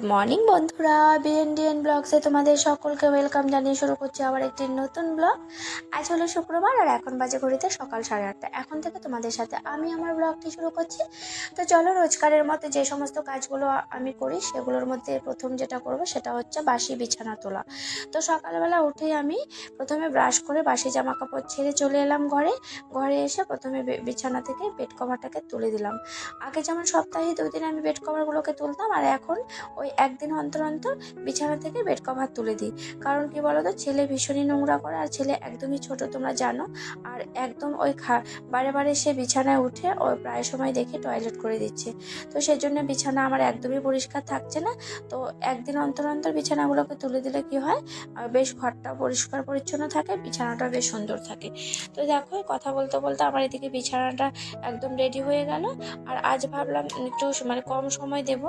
Good morning বন্ধুরা, বিএনডিএন ব্লগসে তোমাদের সকলকে ওয়েলকাম জানিয়ে শুরু করছি আবার একটি নতুন ব্লগ। আজ হলো শুক্রবার আর এখন বাজে ঘড়িতে সকাল 8:30। এখন থেকে তোমাদের সাথে আমি আমার ব্লগটি শুরু করছি। তো চলো, রোজকারের মতো যে সমস্ত কাজগুলো আমি করি সেগুলোর মধ্যে প্রথম যেটা করব সেটা হচ্ছে বাসি বিছানা তোলা। তো সকালবেলা উঠেই আমি প্রথমে ব্রাশ করে বাসি জামা কাপড় ছেড়ে চলে এলাম ঘরে। ঘরে এসে প্রথমে বিছানা থেকে বেড কভারটাকে তুলে দিলাম। আগে যেমন সপ্তাহে 2 দিন আমি বেড কভারগুলোকে তুলতাম, আর এখন ওই একদিন অন্তর অন্তর বিছানা থেকে বেড কভার তুলে দিই। কারণ কি বলতো, ছেলে ভীষণই নোংরা করে, আর ছেলে একদমই ছোট তোমরা জানো। আর একদম ওই বারে বারে সে বিছানায় উঠে ওই প্রায় সময় দেখি টয়লেট করে দিচ্ছে। তো সেই জন্য বিছানা আমার একদমই পরিষ্কার থাকছে না। তো একদিন অন্তর অন্তর বিছানাগুলোকে তুলে দিলে কি হয়, বেশ ঘরটা পরিষ্কার পরিচ্ছন্ন থাকে, বিছানাটা বেশ সুন্দর থাকে। তো দেখো, কথা বলতে বলতে আমার এদিকে বিছানাটা একদম রেডি হয়ে গেল। আর আজ ভাবলাম একটু কম সময় দেব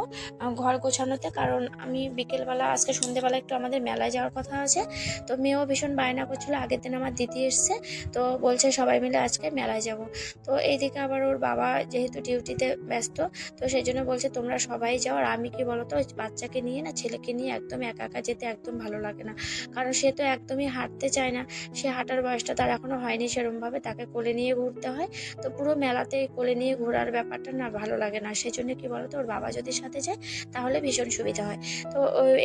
ঘর গোছানোতে, কারণ আমি বিকেলবেলা আজকে সন্ধ্যেবেলা একটু আমাদের মেলায় যাওয়ার কথা আছে। তো মেয়েও ভীষণ বায়না করছিল, আগের দিন আমার দিদি এসছে, তো বলছে সবাই মিলে আজকে মেলায় যাব। তো এইদিকে আবার ওর বাবা যেহেতু ডিউটিতে ব্যস্ত, তো সেই জন্য বলছে তোমরা সবাই যাও। আর আমি কি বলতো, ওই বাচ্চাকে নিয়ে না, ছেলেকে নিয়ে একদম একা একা যেতে একদম ভালো লাগে না, কারণ সে তো একদমই হাঁটতে চায় না। সে হাঁটার বয়সটা তার এখনো হয়নি সেরমভাবে, তাকে কোলে নিয়ে ঘুরতে হয়। তো পুরো মেলাতে কোলে নিয়ে ঘোরার ব্যাপারটা না ভালো লাগে না। সেই জন্য কি বলতো, ওর বাবা যদি সাথে যায় তাহলে ভীষণ সুবিধা হয়। তো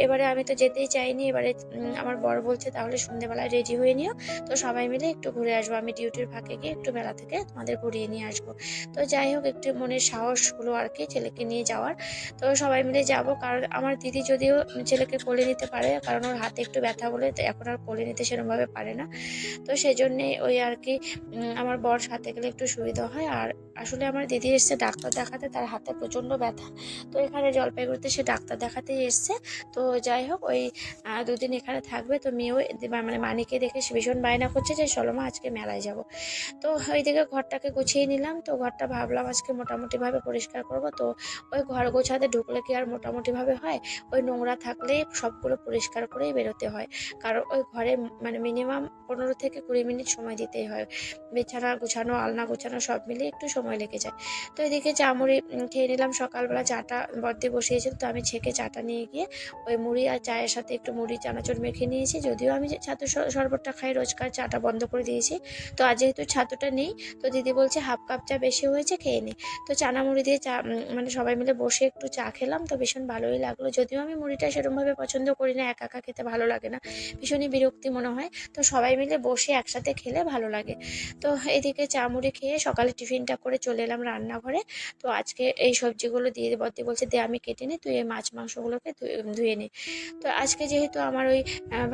এবারে আমি তো যেতেই চাইনি। এবারে আমার বর বলছে তাহলে সন্ধ্যেবেলায় রেডি হয়ে নিও, তো সবাই মিলে একটু ঘুরে আসবো, আমি ডিউটির ফাঁকে গিয়ে একটু মেলা থেকে তোমাদের ঘুরিয়ে নিয়ে আসবো। তো যাই হোক, একটু মনের সাহস হলো আর কি ছেলেকে নিয়ে যাওয়ার। তো সবাই মিলে যাব, কারণ আমার দিদি যদিও ছেলেকে কোলে নিতে পারে, কারণ ওর হাতে একটু ব্যথা বলে তো এখন আর কোলে নিতে সেরকমভাবে পারে না। তো সেই জন্যে ওই আর কি আমার বর সাথে গেলে একটু সুবিধা হয়। আর আসলে আমার দিদি এসছে ডাক্তার দেখাতে, তার হাতে প্রচণ্ড ব্যথা। তো এখানে জলপাইগুড়িতে সে ডাক্তার দেখাতেই এসছে। তো যাই হোক, ওই 2 দিন এখানে থাকবে। তো মেয়েও মানে মানিকে দেখে সে ভীষণ বায়না করছে যে চলো মা আজকে মেলায় যাব। তো ওইদিকে ঘরটাকে গুছিয়ে নিলাম। তো ঘরটা ভাবলাম আজকে মোটামুটিভাবে পরিষ্কার করব। তো ওই ঘর গোছাতে ঢুকলে কি আর মোটামুটিভাবে হয়, ওই নোংরা থাকলে সবগুলো পরিষ্কার করেই বেরোতে হয়। কারণ ওই ঘরে মানে মিনিমাম 15 থেকে 20 মিনিট সময় দিতেই হয়। বিছানা গোছানো, আলনা গোছানো সব মিলিয়ে একটু সময় লেগে যায়। তো এদিকে চা মুড়ি খেয়ে নিলাম। সকালবেলা চাটা বর্দি বসিয়েছিল, তো আমি ছেঁকে চাটা নিয়ে গিয়ে ওই মুড়ি আর চায়ের সাথে একটু মুড়ি চানাচুর মেখে নিয়েছি। যদিও আমি যে ছাতু শরবতটা খাই রোজকার, চাটা বন্ধ করে দিয়েছি। তো আজ যেহেতু ছাতুটা নেই, তো দিদি বলছে হাফ কাপ চা বেশি হয়েছে, খেয়ে নি। তো চানা মুড়ি দিয়ে চা মানে সবাই মিলে বসে একটু চা খেলাম, তো ভীষণ ভালোই লাগলো। যদিও আমি মুড়িটা সেরকমভাবে পছন্দ করি না, একা একা খেতে ভালো লাগে না, ভীষণই বিরক্তি মনে হয়। তো সবাই মিলে বসে একসাথে খেলে ভালো লাগে। তো এদিকে চা মুড়ি খেয়ে সকালে টিফিনটা করে চলে এলাম রান্নাঘরে। তো আজকে এই সবজিগুলো দিয়ে বর্দি বলছে দে আমি কেটে নিই, তুই এই মাছ মাংসগুলোকে ধুয়ে নে। তো আজকে যেহেতু আমার ওই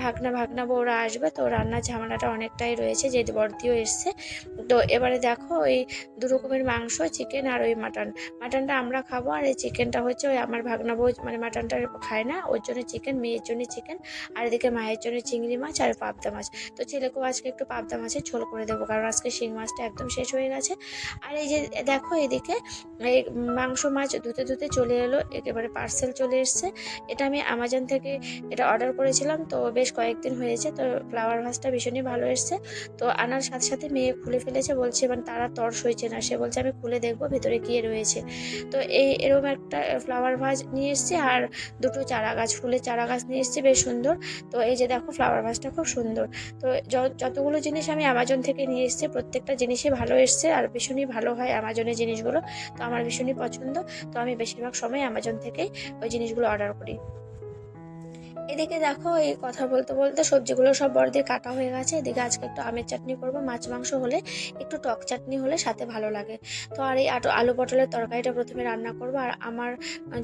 ভাগনা বউরা আসবে, তো রান্নার ঝামেলাটা অনেকটাই রয়েছে, যে বর্দিও এসছে। তো এবারে দেখো, ওই 2 রকমের মাংস, চিকেন আর ওই মাটনটা আমরা খাবো, আর এই চিকেনটা হচ্ছে ওই আমার ভাগনা বউ মানে মাটনটা খায় না, ওর জন্য চিকেন, মেয়ের জন্য চিকেন। আর এদিকে মায়ের জন্য চিংড়ি মাছ আর পাবদা মাছ। তো ছেলেকেও আজকে একটু পাবদা মাছের ঝোল করে দেবো, কারণ আজকে শিং মাছটা একদম শেষ হয়ে গেছে। আর এই যে দেখো, এদিকে এই মাংস মাছ ধুতে ধুতে চলে এলো, একেবারে পার্সেল চলে এসছে। এটা আমি অ্যামাজন থেকে এটা অর্ডার করেছিলাম, তো বেশ কয়েকদিন হয়েছে। তো ফ্লাওয়ার ভাসটা ভীষণই ভালো এসছে। তো আনার সাথে সাথে মেয়ে খুলে ফেলেছে, বলছে এবার তারা তর্স হয়েছে না, সে বলছে আমি খুলে দেখবো ভেতরে কি রয়েছে। তো এরকম একটা ফ্লাওয়ার ভাস নিয়ে এসছে, আর 2টো চারা গাছ, ফুলের চারা গাছ নিয়ে এসছে, বেশ সুন্দর। তো এই যে দেখো, ফ্লাওয়ার ভাসটা খুব সুন্দর। তো যতগুলো জিনিস আমি অ্যামাজন থেকে নিয়ে এসেছি প্রত্যেকটা জিনিসই ভালো এসছে, আর ভীষণই ভালো হয় অ্যামাজনের জিনিসগুলো। তো আমার ভীষণই পছন্দ। তো আমি বেশিরভাগ সময় অ্যামাজন থেকেই ওই জিনিসগুলো অর্ডার করি। এদিকে দেখো, এই কথা বলতে বলতে সবজিগুলো সব বড়দের কাটা হয়ে গেছে। এদিকে আজকে একটু আমের চাটনি করবো, মাছ মাংস হলে একটু টক চাটনি হলে সাথে ভালো লাগে। তো আর এই আলু পটলের তরকারিটা প্রথমে রান্না করবো। আর আমার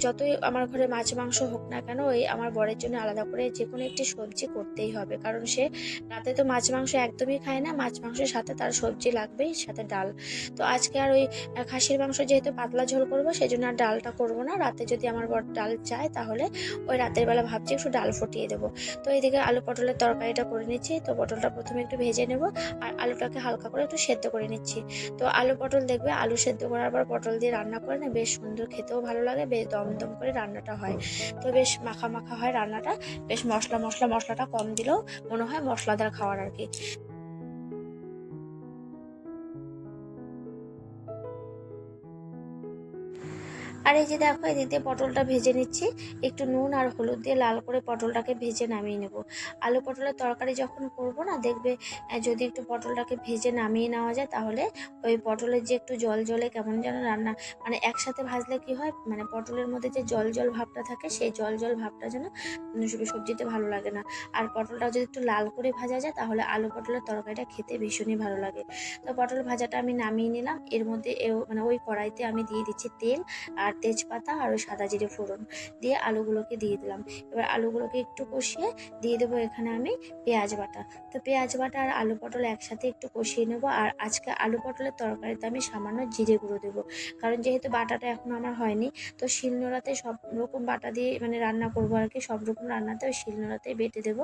যতই আমার ঘরে মাছ মাংস হোক না কেন, ওই আমার বরের জন্য আলাদা করে যে কোনো একটি সবজি করতেই হবে, কারণ সে রাতে তো মাছ মাংস একদমই খায় না, মাছ মাংসের সাথে তার সবজি লাগবেই, সাথে ডাল। তো আজকে আর ওই খাসির মাংস যেহেতু পাতলা ঝোল করবো, সেই জন্য আর ডালটা করবো না। রাতে যদি আমার বর ডাল চায় তাহলে ওই রাতের বেলা ভাবছি একটু ডাল ফুটিয়ে দেবো। তো এইদিকে আলু পটলের তরকারিটা করে নিচ্ছি। তো পটলটা প্রথমে একটু ভেজে নেব, আর আলুটাকে হালকা করে একটু সেদ্ধ করে নিচ্ছি। তো আলু পটল দেখবে আলু সেদ্ধ করার পর পটল দিয়ে রান্না করে না, বেশ সুন্দর, খেতেও ভালো লাগে, বেশ দমদম করে রান্নাটা হয়। তো বেশ মাখা মাখা হয় রান্নাটা, বেশ মশলাটা কম দিলেও মনে হয় মশলাদার খাওয়ার আর কি। আর এই যে দেখো এদিক দিয়ে পটলটা ভেজে নিচ্ছি, একটু নুন আর হলুদ দিয়ে লাল করে পটলটাকে ভেজে নামিয়ে নেব। আলু পটলের তরকারি যখন করব না, দেখবে যদি একটু পটলটাকে ভেজে নামিয়ে নেওয়া যায়, তাহলে ওই পটলের যে একটু জল জলে কেমন যেন রান্না, মানে একসাথে ভাজলে কি হয়, মানে পটলের মধ্যে যে জল জল ভাবটা থাকে, সেই জল জল ভাবটা যেন সবজিতে ভালো লাগে না। আর পটলটা যদি একটু লাল করে ভাজা যায়, তাহলে আলু পটলের তরকারিটা খেতে ভীষণই ভালো লাগে। তো পটল ভাজাটা আমি নামিয়ে নিলাম। এর মধ্যে মানে ওই কড়াইতে আমি দিয়ে দিচ্ছি তেল আর তেজপাতা আর ওই সাদা জিরে ফোড়ন দিয়ে আলুগুলোকে দিয়ে দিলাম। এবার আলুগুলোকে একটু কষিয়ে দিয়ে দেবো এখানে আমি পেঁয়াজ বাটা। তো পেঁয়াজ বাটা আর আলু পটল একসাথে একটু কষিয়ে নেব। আর আজকে আলু পটলের তরকারিতে আমি সামান্য জিরে গুঁড়ো দেবো, কারণ যেহেতু বাটাটা এখন আমার হয়নি, তো শিলনোড়াতে সব রকম বাটা দিয়ে মানে রান্না করবো আর কি, সব রকম রান্নাতে ওই শিলনোড়াতেই বেটে দেবো।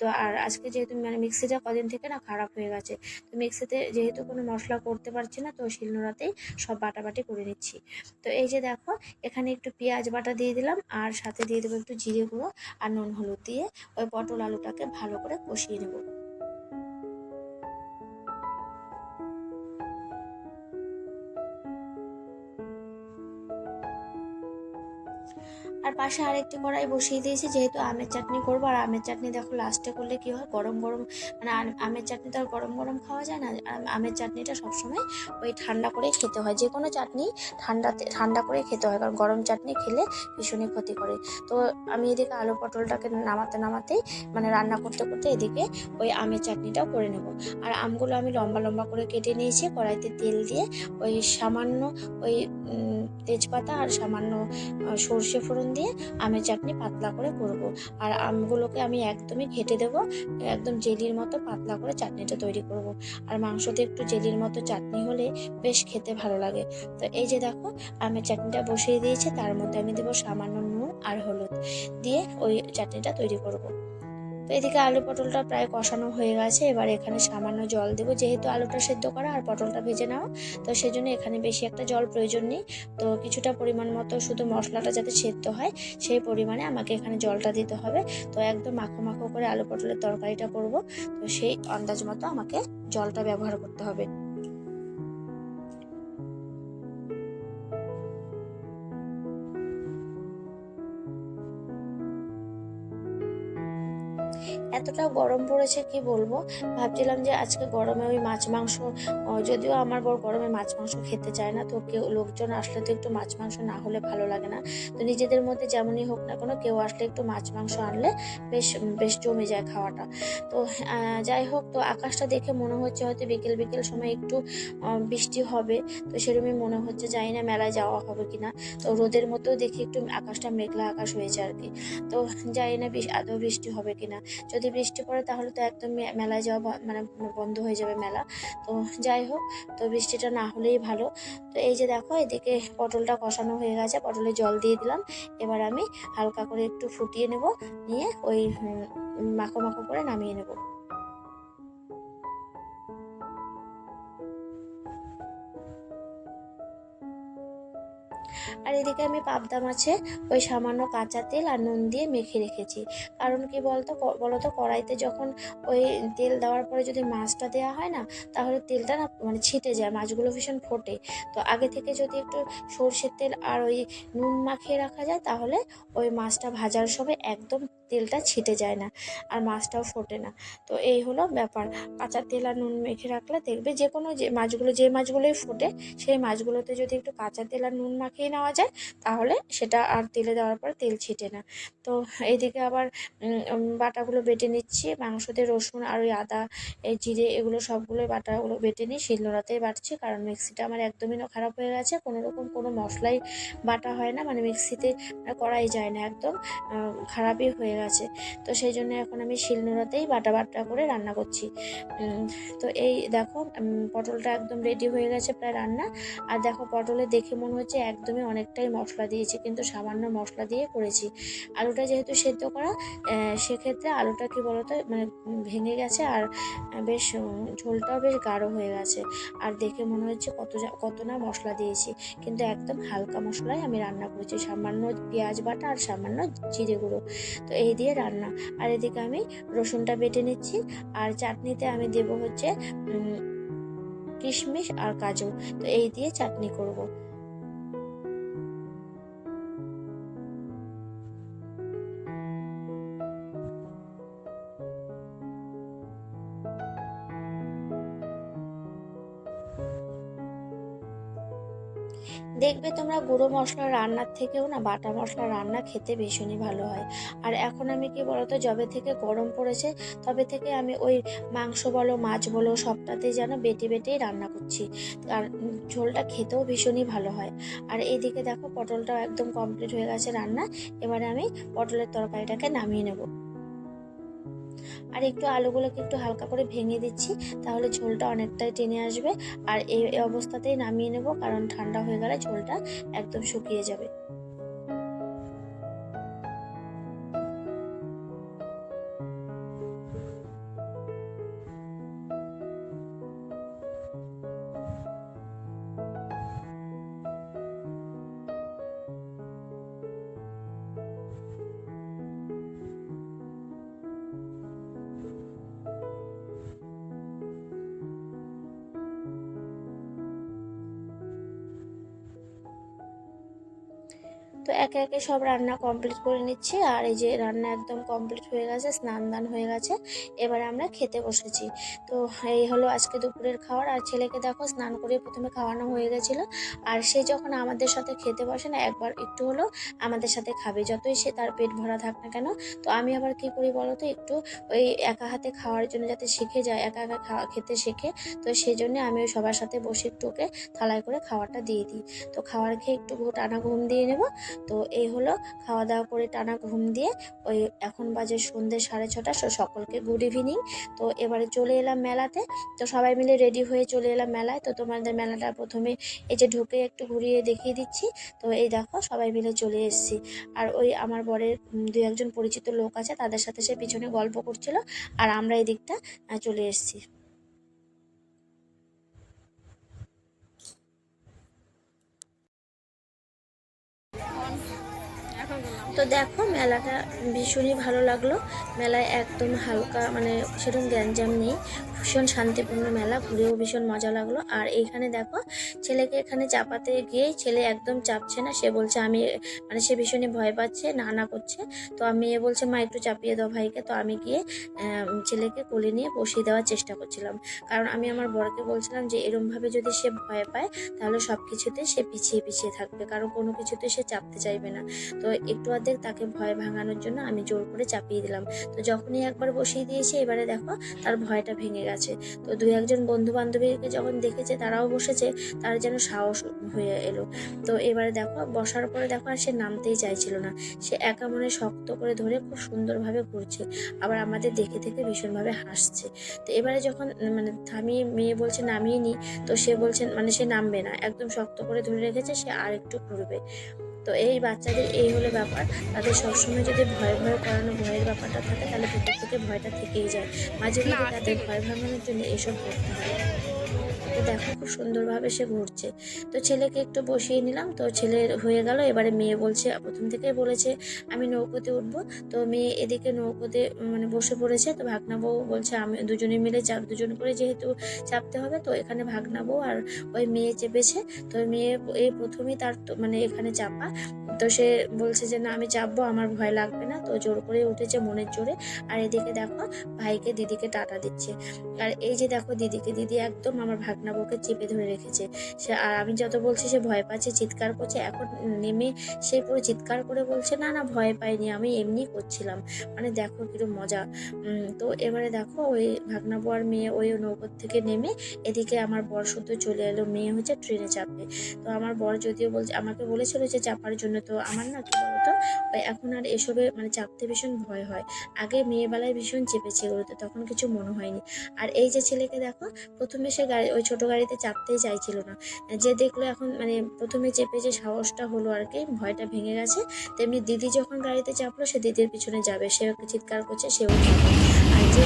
তো আর আজকে যেহেতু মানে মিক্সিটা কদিন থেকে না খারাপ হয়ে গেছে, তো মিক্সিতে যেহেতু কোনো মশলা করতে পারছি না, তো শিলনোড়াতেই সব বাটাবাটি করে নিচ্ছি। তো এই যে দেখো এখানে একটু পেঁয়াজ বাটা দিয়ে দিলাম, আর সাথে দিয়ে দেবো একটু জিরে গুঁড়ো আর নুন হলুদ দিয়ে ওই পটল আলুটাকে ভালো করে কষিয়ে নেব। আর পাশে আরেকটি কড়াই বসিয়ে দিয়েছি, যেহেতু আমের চাটনি করবো। আর আমের চাটনি দেখো লাস্টে করলে কি হয়, গরম গরম, মানে আমের চাটনি তো আর গরম গরম খাওয়া যায় না। আমের চাটনিটা সবসময় ওই ঠান্ডা করে খেতে হয়, যে কোনো চাটনি ঠান্ডা করে খেতে হয়, কারণ গরম চাটনি খেলে ভীষণই ক্ষতি করে। তো আমি এদিকে আলু পটলটাকে নামাতেই মানে রান্না করতে করতে এদিকে ওই আমের চাটনিটাও করে নেব। আর আমগুলো আমি লম্বা লম্বা করে কেটে নিয়েছি, কড়াইতে তেল দিয়ে ওই সামান্য ওই তেজপাতা আর সামান্য সর্ষে ফোড়ন দিয়ে আমের চাটনি পাতলা করে করব। আর আমগুলোকে আমি একদমই ঘেটে দেব, একদম জেলির মতো পাতলা করে চাটনিটা তৈরি করব। আর মাংসতে একটু জেলির মতো চাটনি হলে বেশ খেতে ভালো লাগে। তো এই যে দেখো আমের চাটনিটা বসিয়ে দিয়েছি, তার মধ্যে আমি দেবো সামান্য নুন আর হলুদ দিয়ে ওই চাটনিটা তৈরি করব। তো এদিকে আলু পটলটা প্রায় কষানো হয়ে গেছে, এবার এখানে সামান্য জল দেবো, যেহেতু আলুটা সেদ্ধ করা আর পটলটা ভেজে নেওয়া, তো সেজন্য এখানে বেশি একটা জল প্রয়োজন নেই। তো কিছুটা পরিমাণ মতো শুধু মশলাটা যাতে সেদ্ধ হয় সেই পরিমাণে আমাকে এখানে জলটা দিতে হবে। তো একদম মাখো মাখো করে আলু পটলের তরকারিটা করব, তো সেই আন্দাজ মতো আমাকে জলটা ব্যবহার করতে হবে। এতটা গরম পড়েছে কি বলবো, ভাবছিলাম যে আজকে গরমে ওই মাছ মাংস, যদিও আমার বর গরমে মাছ মাংস খেতে চায় না, তো কেউ লোকজন আসলে তো একটু মাছ মাংস না হলে ভালো লাগে না। তো নিজেদের মধ্যে যেমনই হোক না কোনো, কেউ আসলে একটু মাছ মাংস আনলে বেশ বেশ জমে যায় খাওয়াটা। তো যাই হোক, তো আকাশটা দেখে মনে হচ্ছে হয়তো বিকেল বিকেল সময় একটু বৃষ্টি হবে। তো সেরকমই মনে হচ্ছে, জানি না মেলায় যাওয়া হবে কিনা। তো রোদের মতো দেখি একটু আকাশটা মেঘলা আকাশ হয়েছে আর কি। তো জানি না আদৌ বৃষ্টি হবে কিনা। যদি বৃষ্টি পড়ে তাহলে তো একদম মেলায় যাওয়া মানে বন্ধ হয়ে যাবে মেলা। তো যাই হোক, তো বৃষ্টিটা না হলেই ভালো। তো এই যে দেখো এদিকে পটলটা কষানো হয়ে গেছে, পটলে জল দিয়ে দিলাম। এবার আমি হালকা করে একটু ফুটিয়ে নেব, নিয়ে ওই মাখো মাখো করে নামিয়ে নেব। আর এদিকে আমি পাবদা মাছে ওই সামান্য কাঁচা তেল আর নুন দিয়ে মেখে রেখেছি। কারণ কি বলতো, কড়াইতে যখন ওই তেল দেওয়ার পরে যদি মাছটা দেওয়া হয় না, তাহলে তেলটা না মানে ছিটে যায়, মাছগুলো ভীষণ ফোটে। তো আগে থেকে যদি একটু সর্ষের তেল আর ওই নুন মাখিয়ে রাখা যায়, তাহলে ওই মাছটা ভাজার সময় একদম তেলটা ছিটে যায় না, আর মাছটাও ফোটে না। তো এই হলো ব্যাপার, কাঁচা তেল আর নুন মেখে রাখলে দেখবে যে কোনো যে মাছগুলোই ফোটে, সেই মাছগুলোতে যদি একটু কাঁচা তেল আর নুন মাখিয়ে নেওয়া যায়, তাহলে সেটা আর তেলে দেওয়ার পর তেল ছিটে না। তো এইদিকে আবার বাটাগুলো বেটে নিচ্ছি, মাংসতে রসুন আর ওই আদা, এই জিরে, এগুলো সবগুলো বাটাগুলো বেটে নিই, শিলনোড়াতেই বাটছি, কারণ মিক্সিটা আমার একদমই খারাপ হয়ে গেছে। কোনো রকম কোনো মশলাই বাটা হয় না, মানে মিক্সিতে করাই যায় না, একদম খারাপই হয়ে গেছে। তো সেই জন্য এখন আমি শিলনোড়াতেই বাটা বাটা করে রান্না করছি। তো এই দেখো পটলটা একদম রেডি হয়ে গেছে প্রায় রান্না। আর দেখো পটলে দেখে মনে হচ্ছে একদমই অনেকটাই মশলা দিয়েছি, কিন্তু সামান্য মশলা দিয়ে করেছি। আলুটা যেহেতু সেদ্ধ করা, সেক্ষেত্রে আলুটা কি বলতো মানে ভেঙে গেছে, আর বেশ ঝোলটাও বেশ গাঢ় হয়ে গেছে। আর দেখে মনে হচ্ছে কত না মশলা দিয়েছি, কিন্তু একদম হালকা মশলায় আমি রান্না করেছি, সামান্য পেঁয়াজ বাটা আর সামান্য জিরে গুঁড়ো, তো এই দিয়ে রান্না। আর এদিকে আমি রসুনটা বেটে নিচ্ছি। আর চাটনিতে আমি দেবো হচ্ছে কিশমিশ আর কাজু, তো এই দিয়ে চাটনি করব। দেখবে তোমরা গুঁড়ো মশলা রান্নার থেকেও না বাটা মশলা রান্না খেতে ভীষণই ভালো হয়। আর এখন আমি কি বলতো, যবে থেকে গরম পড়েছে তবে থেকে আমি ওই মাংস বলো মাছ বলো সবটাতেই যেন বেটে বেটেই রান্না করছি। আর ঝোলটা খেতেও ভীষণই ভালো হয়। আর এইদিকে দেখো পটলটাও একদম কমপ্লিট হয়ে গেছে রান্না। এবারে আমি পটলের তরকারিটাকে নামিয়ে নেব। আর একটু আলুগুলোকে একটু হালকা করে ভেঙে দিচ্ছি, তাহলে ঝোলটা অনেকটাই টেনে আসবে। আর এই অবস্থাতেই নামিয়ে নেব, কারণ ঠান্ডা হয়ে গেলে ঝোলটা একদম শুকিয়ে যাবে। তো একে একে সব রান্না কমপ্লিট করে নিচ্ছি। আর এই যে রান্না একদম কমপ্লিট হয়ে গেছে, স্নান দান হয়ে গেছে, এবারে আমরা খেতে বসেছি। তো এই হলো আজকে দুপুরের খাবার। আর ছেলেকে দেখো স্নান করে প্রথমে খাওয়ানো হয়ে গেছিলো। আর সে যখন আমাদের সাথে খেতে বসে না, একবার একটু হলেও আমাদের সাথে খাবে, যতই সে তার পেট ভরা থাক না কেন। তো আমি আবার কি করি বলো তো, একটু ওই একা হাতে খাওয়ার জন্য যাতে শিখে যায়, একা একা খাওয়া খেতে শেখে, তো সেই জন্য আমি ওই সবার সাথে বসে একটু ওকে থালায় করে খাওয়াটা দিয়ে দিই। তো খাওয়ার খেয়ে একটু টানা ঘুম দিয়ে নেবো। তো এই হলো খাওয়া দাওয়া করে টানা ঘুম দিয়ে ওই এখন বাজে সন্ধ্যে 6:30। সকলকে গুড ইভিনিং। তো এবারে চলে এলাম মেলাতে। তো সবাই মিলে রেডি হয়ে চলে এলাম মেলায়। তো তোমাদের মেলাটা প্রথমে এই যে ঢুকে একটু ঘুরিয়ে দেখিয়ে দিচ্ছি। তো এই দেখো সবাই মিলে চলে এসেছি। আর ওই আমার বরের দুই একজন পরিচিত লোক আছে, তাদের সাথে সে পিছনে গল্প করছিল। আর আমরা এই দিকটা চলে এসেছি। তো দেখো মেলাটা ভীষণই ভালো লাগলো। মেলায় একদম হালকা, মানে সেরকম গ্যাঞ্জাম নেই, ভীষণ শান্তিপূর্ণ মেলা, ঘুরেও ভীষণ মজা লাগলো। আর এইখানে দেখো ছেলেকে এখানে চাপাতে গিয়ে ছেলে একদম চাপছে না, সে বলছে আমি, মানে সে ভীষণই ভয় পাচ্ছে, না না করছে। তো আমি বলছে মা একটু চাপিয়ে দাও ভাইকে। তো আমি গিয়ে ছেলেকে কোলে নিয়ে বসিয়ে দেওয়ার চেষ্টা করছিলাম, কারণ আমি আমার বরকে বলছিলাম যে এরমভাবে যদি সে ভয় পায় তাহলে সব কিছুতে সে পিছিয়ে পিছিয়ে থাকবে, কারণ কোনো কিছুতে সে চাপতে চাইবে না। তো একটু অর্ধেক তাকে ভয় ভাঙানোর জন্য আমি জোর করে চাপিয়ে দিলাম। তো যখনই একবার বসিয়ে দিয়েছে, এবারে দেখো তার ভয়টা ভেঙে গেছে। তো দুই একজন বন্ধু বান্ধবীকে যখন দেখেছে তারাও বসেছে, তার যেন সাহস হয়ে এলো। তো এবারে দেখো বসার পরে দেখো আর সে নামতেই চাইছিল না, সে একা মনে শক্ত করে ধরে খুব সুন্দরভাবে ঘুরছে, আবার আমাদের দেখে থেকে ভীষণভাবে হাসছে। তো এবারে যখন মানে থামিয়ে মেয়ে বলছে নামিয়ে নি, তো সে বলছে মানে সে নামবে না, একদম শক্ত করে ধরে রেখেছে, সে আর একটু ঘুরবে। তো এই বাচ্চাদের এই হলো ব্যাপার, তাদের সবসময় যদি ভয় ভয় করানো ভয়ের ব্যাপারটা থাকে, তাহলে ভেতর থেকে ভয়টা থেকেই যায়। মাঝে মাঝে তাদের ভয় ভাঙানোর জন্য এসব করতে হয়। তো দেখো খুব সুন্দরভাবে সে ঘুরছে। তো ছেলেকে একটু বসিয়ে নিলাম, তো ছেলের হয়ে গেল। এবারে মেয়ে বলছে, প্রথম থেকেই বলেছে আমি নৌকোতে উঠবো। তো মেয়ে এদিকে নৌকোতে মানে বসে পড়েছে। তো ভাগনা বউ বলছে আমি দুজনে মিলে চাপ, দুজন করে যেহেতু চাপতে হবে, তো এখানে ভাগনা বউ আর ওই মেয়ে চেপেছে। তো মেয়ে এই প্রথমেই তার মানে এখানে চাপা। তো সে বলছে যে না আমি চাপবো, আমার ভয় লাগবে না। তো জোর করে উঠেছে মনের জোরে। আর এদিকে দেখো ভাইকে দিদিকে টাটা দিচ্ছে। আর এই যে দেখো দিদিকে, দিদি একদম আমার ভাগনা বউকে চেপে ধরে রেখেছে। সে আর আমি যত বলছি সে ভয় পাচ্ছে, চিৎকার করছে। এখন নেমে সে পুরো চিৎকার করে বলছে না না ভয় পাইনি, আমি এমনি করছিলাম। মানে দেখো কিরকম মজা। তো এবারে দেখো ওই ভাগনা বউ আর মেয়ে ওই নৌকোর থেকে নেমে এদিকে আমার বর শুদ্ধ চলে এলো, মেয়ে হচ্ছে ট্রেনে চাপবে। তো আমার বর যদিও বলছে, আমাকে বলেছিল যে চাপার জন্য, তো আমার না কি বলতো ওই এখন আর এসবে মানে চাপতে ভীষণ ভয় হয়। আগে মেয়েবেলায় ভীষণ চেপেছে এগুলোতে, তখন কিছু মনে হয়নি। আর এই যে ছেলেকে দেখো প্রথমে সে গাড়ি ওই ছোট গাড়িতে চাপতেই চাইছিল না, যে দেখলো এখন মানে প্রথমে চেপে যে সাহসটা হলো আর কি, ভয়টা ভেঙে গেছে। তেমনি দিদি যখন গাড়িতে চাপলো, সে দিদির পিছনে যাবে, সে চিৎকার করছে, সেও যাবে। আর যে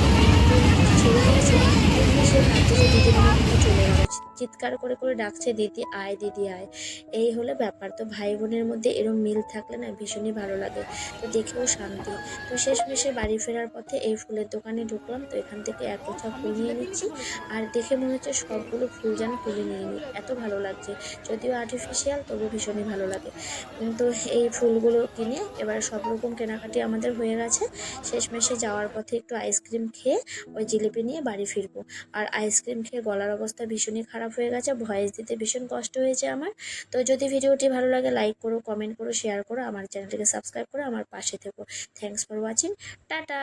ছেড়ে দিয়েছে তেমনি সে ভাবছে যে দিদির মনে চলে গেল, চিৎকার করে করে ডাকছে দিদি আয় দিদি আয়। এই হলো ব্যাপার। তো ভাই বোনের মধ্যে এরম মিল থাকলে না ভীষণই ভালো লাগে, তো দেখেও শান্তি। তো শেষমেশে বাড়ি ফেরার পথে এই ফুলের দোকানে ঢুকলাম। তো এখান থেকে এক গোছা ফুল নিয়ে নিচ্ছি। আর দেখে মনে হচ্ছে সবগুলো ফুল যেন তুলে নিয়ে নিই, এত ভালো লাগছে। যদিও আর্টিফিশিয়াল, তবু ভীষণই ভালো লাগে। তো এই ফুলগুলো কিনে এবারে সব রকম কেনাকাটি আমাদের হয়ে গেছে। শেষমেশে যাওয়ার পথে একটু আইসক্রিম খেয়ে ওই জিলিপি নিয়ে বাড়ি ফিরবো। আর আইসক্রিম খেয়ে গলার অবস্থা ভীষণই খারাপ হয়ে গেছে, ভয়েস দিতে ভীষণ কষ্ট হয়েছে আমার। তো যদি ভিডিওটি ভালো লাগে লাইক করো, কমেন্ট করো, শেয়ার করো, আমার চ্যানেলটিকে সাবস্ক্রাইব করো, আমার পাশে থেকো। Thanks for watching. টাটা।